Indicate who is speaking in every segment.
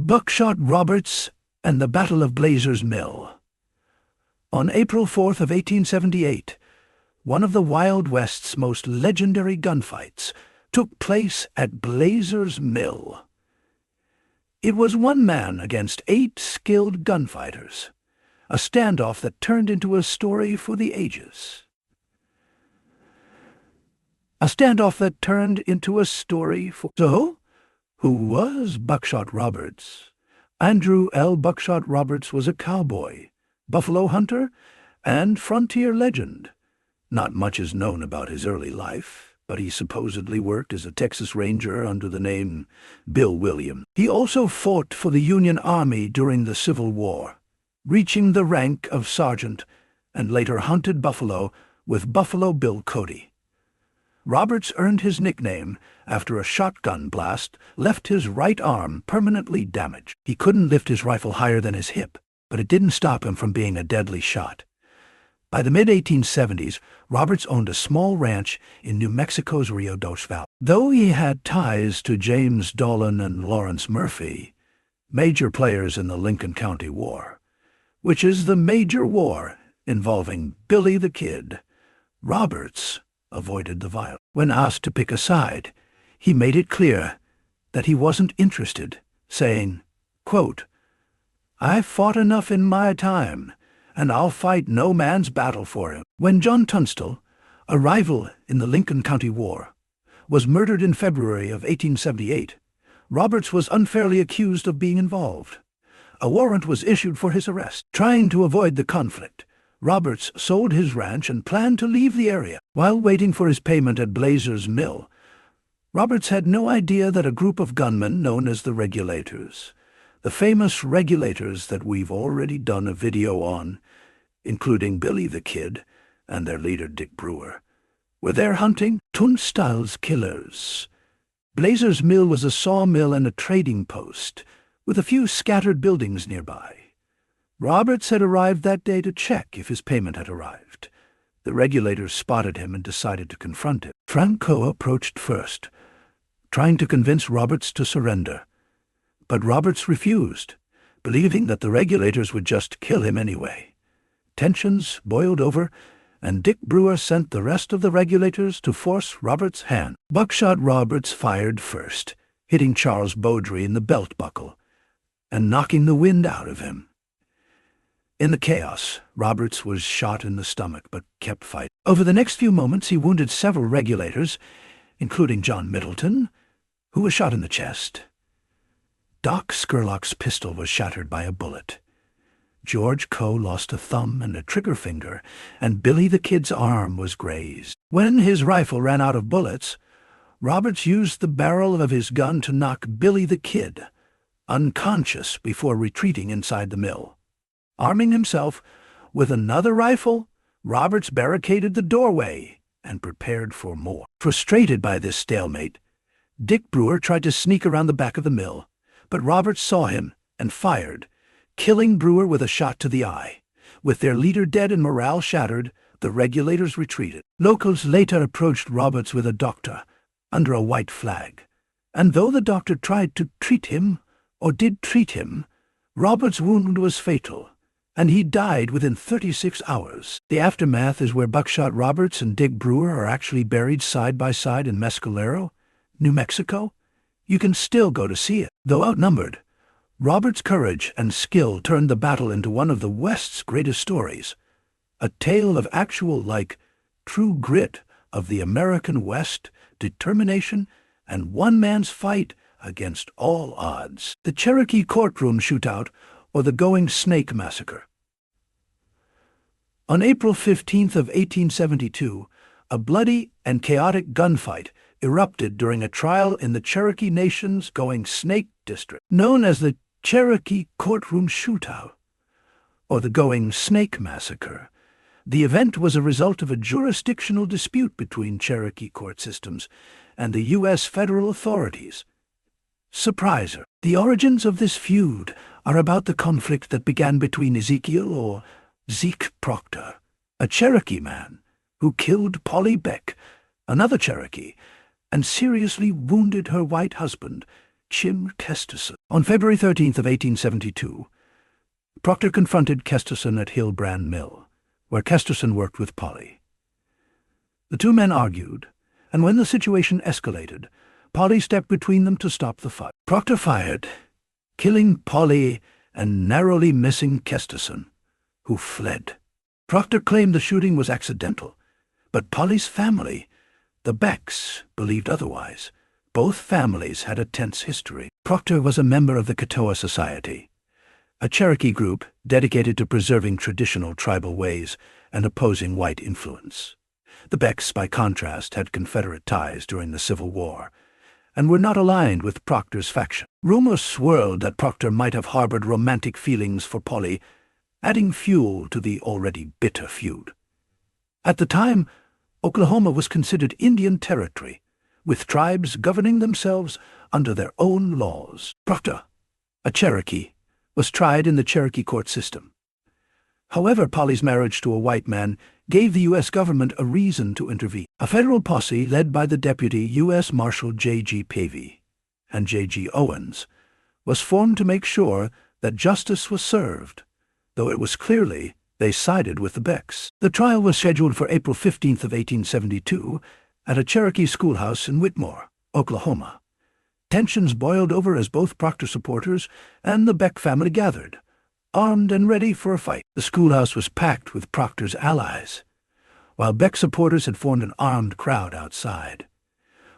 Speaker 1: Buckshot Roberts and the Battle of Blazer's Mill. On April 4th of 1878, one of the Wild West's most legendary gunfights took place at Blazer's Mill. It was one man against 8 skilled gunfighters, a standoff that turned into a story for the ages. So, who was Buckshot Roberts? Andrew L. Buckshot Roberts was a cowboy, buffalo hunter, and frontier legend. Not much is known about his early life, but he supposedly worked as a Texas Ranger under the name Bill Williams. He also fought for the Union Army during the Civil War, reaching the rank of sergeant, and later hunted buffalo with Buffalo Bill Cody. Roberts earned his nickname after a shotgun blast left his right arm permanently damaged. He couldn't lift his rifle higher than his hip, but it didn't stop him from being a deadly shot. By the mid-1870s, Roberts owned a small ranch in New Mexico's Rio Dos Valley. Though he had ties to James Dolan and Lawrence Murphy, major players in the Lincoln County War, which is the major war involving Billy the Kid, Roberts avoided the violence. When asked to pick a side, he made it clear that he wasn't interested, saying, quote, "I've fought enough in my time, and I'll fight no man's battle for him." When John Tunstall, a rival in the Lincoln County War, was murdered in February of 1878, Roberts was unfairly accused of being involved. A warrant was issued for his arrest. Trying to avoid the conflict, Roberts sold his ranch and planned to leave the area. While waiting for his payment at Blazer's Mill, Roberts had no idea that a group of gunmen known as the Regulators, the famous Regulators that we've already done a video on, including Billy the Kid and their leader Dick Brewer, were there hunting Tunstall's killers. Blazer's Mill was a sawmill and a trading post, with a few scattered buildings nearby. Roberts had arrived that day to check if his payment had arrived. The Regulators spotted him and decided to confront him. Franco approached first, trying to convince Roberts to surrender. But Roberts refused, believing that the Regulators would just kill him anyway. Tensions boiled over, and Dick Brewer sent the rest of the Regulators to force Roberts' hand. Buckshot Roberts fired first, hitting Charles Beaudry in the belt buckle and knocking the wind out of him. In the chaos, Roberts was shot in the stomach but kept fighting. Over the next few moments, he wounded several Regulators, including John Middleton, who was shot in the chest. Doc Scurlock's pistol was shattered by a bullet. George Coe lost a thumb and a trigger finger, and Billy the Kid's arm was grazed. When his rifle ran out of bullets, Roberts used the barrel of his gun to knock Billy the Kid unconscious before retreating inside the mill. Arming himself with another rifle, Roberts barricaded the doorway and prepared for more. Frustrated by this stalemate, Dick Brewer tried to sneak around the back of the mill, but Roberts saw him and fired, killing Brewer with a shot to the eye. With their leader dead and morale shattered, the Regulators retreated. Locals later approached Roberts with a doctor under a white flag, and though the doctor tried to treat him, or did treat him, Roberts' wound was fatal, and he died within 36 hours. The aftermath is where Buckshot Roberts and Dick Brewer are actually buried side by side in Mescalero, New Mexico. You can still go to see it. Though outnumbered, Roberts' courage and skill turned the battle into one of the West's greatest stories, a tale of actual, true grit of the American West, determination, and one man's fight against all odds. The Cherokee Courtroom Shootout, or the Going Snake Massacre. On April 15th of 1872, a bloody and chaotic gunfight erupted during a trial in the Cherokee Nation's Going Snake District. Known as the Cherokee Courtroom Shootout, or the Going Snake Massacre, the event was a result of a jurisdictional dispute between Cherokee court systems and the U.S. federal authorities. Surpriser. The origins of this feud are about the conflict that began between Ezekiel, or Zeke Proctor, a Cherokee man who killed Polly Beck, another Cherokee, and seriously wounded her white husband, Jim Kesterson. On February 13th of 1872, Proctor confronted Kesterson at Hillbrand Mill, where Kesterson worked with Polly. The two men argued, and when the situation escalated, Polly stepped between them to stop the fight. Proctor fired, killing Polly and narrowly missing Kesterson, who fled. Proctor claimed the shooting was accidental, but Polly's family, the Becks, believed otherwise. Both families had a tense history. Proctor was a member of the Katoa Society, a Cherokee group dedicated to preserving traditional tribal ways and opposing white influence. The Becks, by contrast, had Confederate ties during the Civil War and were not aligned with Proctor's faction. Rumors swirled that Proctor might have harbored romantic feelings for Polly, adding fuel to the already bitter feud. At the time, Oklahoma was considered Indian territory, with tribes governing themselves under their own laws. Proctor, a Cherokee, was tried in the Cherokee court system. However, Polly's marriage to a white man gave the U.S. government a reason to intervene. A federal posse led by the Deputy U.S. Marshal J.G. Pavey and J.G. Owens was formed to make sure that justice was served, though it was clearly they sided with the Becks. The trial was scheduled for April 15th of 1872 at a Cherokee schoolhouse in Whitmore, Oklahoma. Tensions boiled over as both Proctor supporters and the Beck family gathered, armed and ready for a fight. The schoolhouse was packed with Proctor's allies, while Beck supporters had formed an armed crowd outside.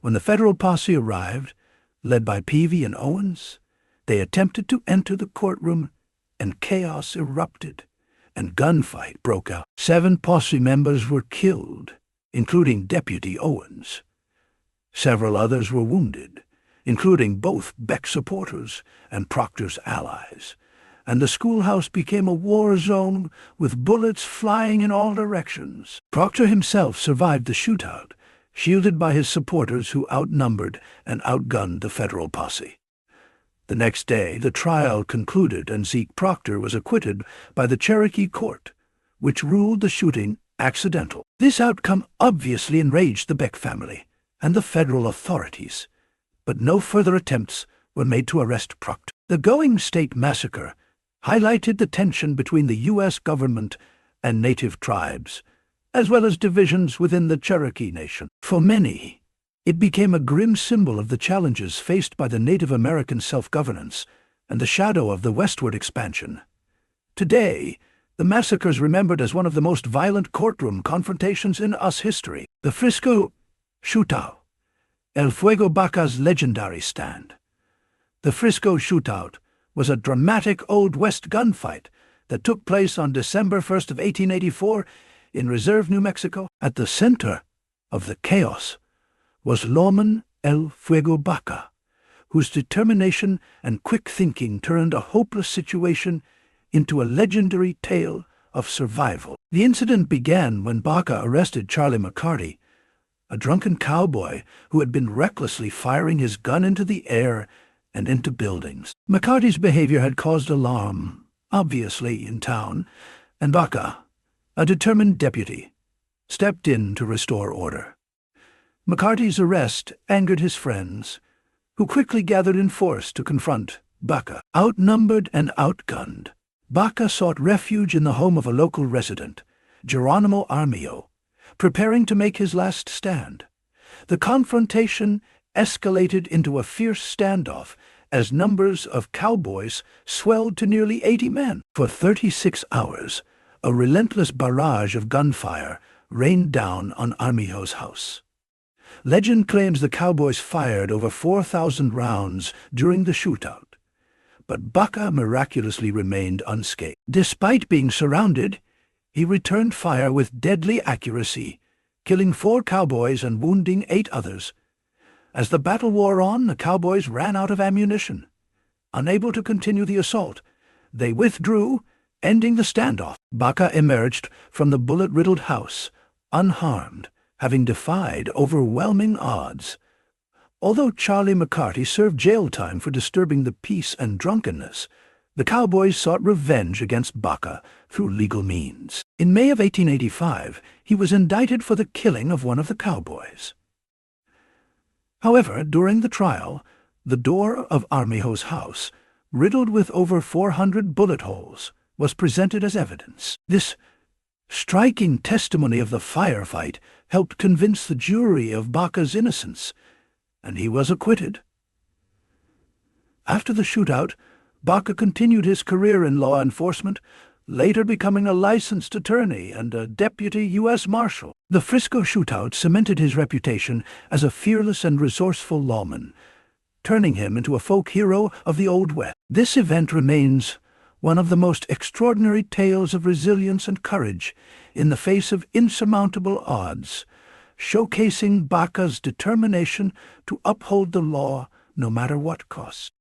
Speaker 1: When the federal posse arrived, led by Peavy and Owens, they attempted to enter the courtroom, and chaos erupted, and gunfight broke out. 7 posse members were killed, including Deputy Owens. Several others were wounded, including both Beck supporters and Proctor's allies, and the schoolhouse became a war zone with bullets flying in all directions. Proctor himself survived the shootout, shielded by his supporters who outnumbered and outgunned the federal posse. The next day, the trial concluded and Zeke Proctor was acquitted by the Cherokee court, which ruled the shooting accidental. This outcome obviously enraged the Beck family and the federal authorities, but no further attempts were made to arrest Proctor. The Going State Massacre highlighted the tension between the U.S. government and native tribes, as well as divisions within the Cherokee Nation. For many, it became a grim symbol of the challenges faced by the Native American self-governance and the shadow of the westward expansion. Today, the massacre is remembered as one of the most violent courtroom confrontations in U.S. history. The Frisco Shootout, El Fuego Baca's legendary stand. The Frisco Shootout was a dramatic Old West gunfight that took place on December 1st of 1884 in Reserve, New Mexico. At the center of the chaos was Lawman El Fuego Baca, whose determination and quick thinking turned a hopeless situation into a legendary tale of survival. The incident began when Baca arrested Charlie McCarty, a drunken cowboy who had been recklessly firing his gun into the air and into buildings. McCarty's behavior had caused alarm, obviously, in town, and Baca, a determined deputy, stepped in to restore order. McCarty's arrest angered his friends, who quickly gathered in force to confront Baca. Outnumbered and outgunned, Baca sought refuge in the home of a local resident, Geronimo Armio, preparing to make his last stand. The confrontation escalated into a fierce standoff as numbers of cowboys swelled to nearly 80 men. For 36 hours, a relentless barrage of gunfire rained down on Armio's house. Legend claims the cowboys fired over 4,000 rounds during the shootout, but Baca miraculously remained unscathed. Despite being surrounded, he returned fire with deadly accuracy, killing 4 cowboys and wounding 8 others. As the battle wore on, the cowboys ran out of ammunition. Unable to continue the assault, they withdrew, ending the standoff. Baca emerged from the bullet-riddled house, unharmed, having defied overwhelming odds. Although Charlie McCarty served jail time for disturbing the peace and drunkenness, the cowboys sought revenge against Baca through legal means. In May of 1885, he was indicted for the killing of one of the cowboys. However, during the trial, The door of Armijo's house, riddled with over 400 bullet holes, was presented as evidence. This striking testimony of the firefight helped convince the jury of Baca's innocence, and he was acquitted. After the shootout, Baca continued his career in law enforcement, later becoming a licensed attorney and a deputy U.S. Marshal. The Frisco shootout cemented his reputation as a fearless and resourceful lawman, turning him into a folk hero of the Old West. This event remains one of the most extraordinary tales of resilience and courage in the face of insurmountable odds, showcasing Baca's determination to uphold the law no matter what cost.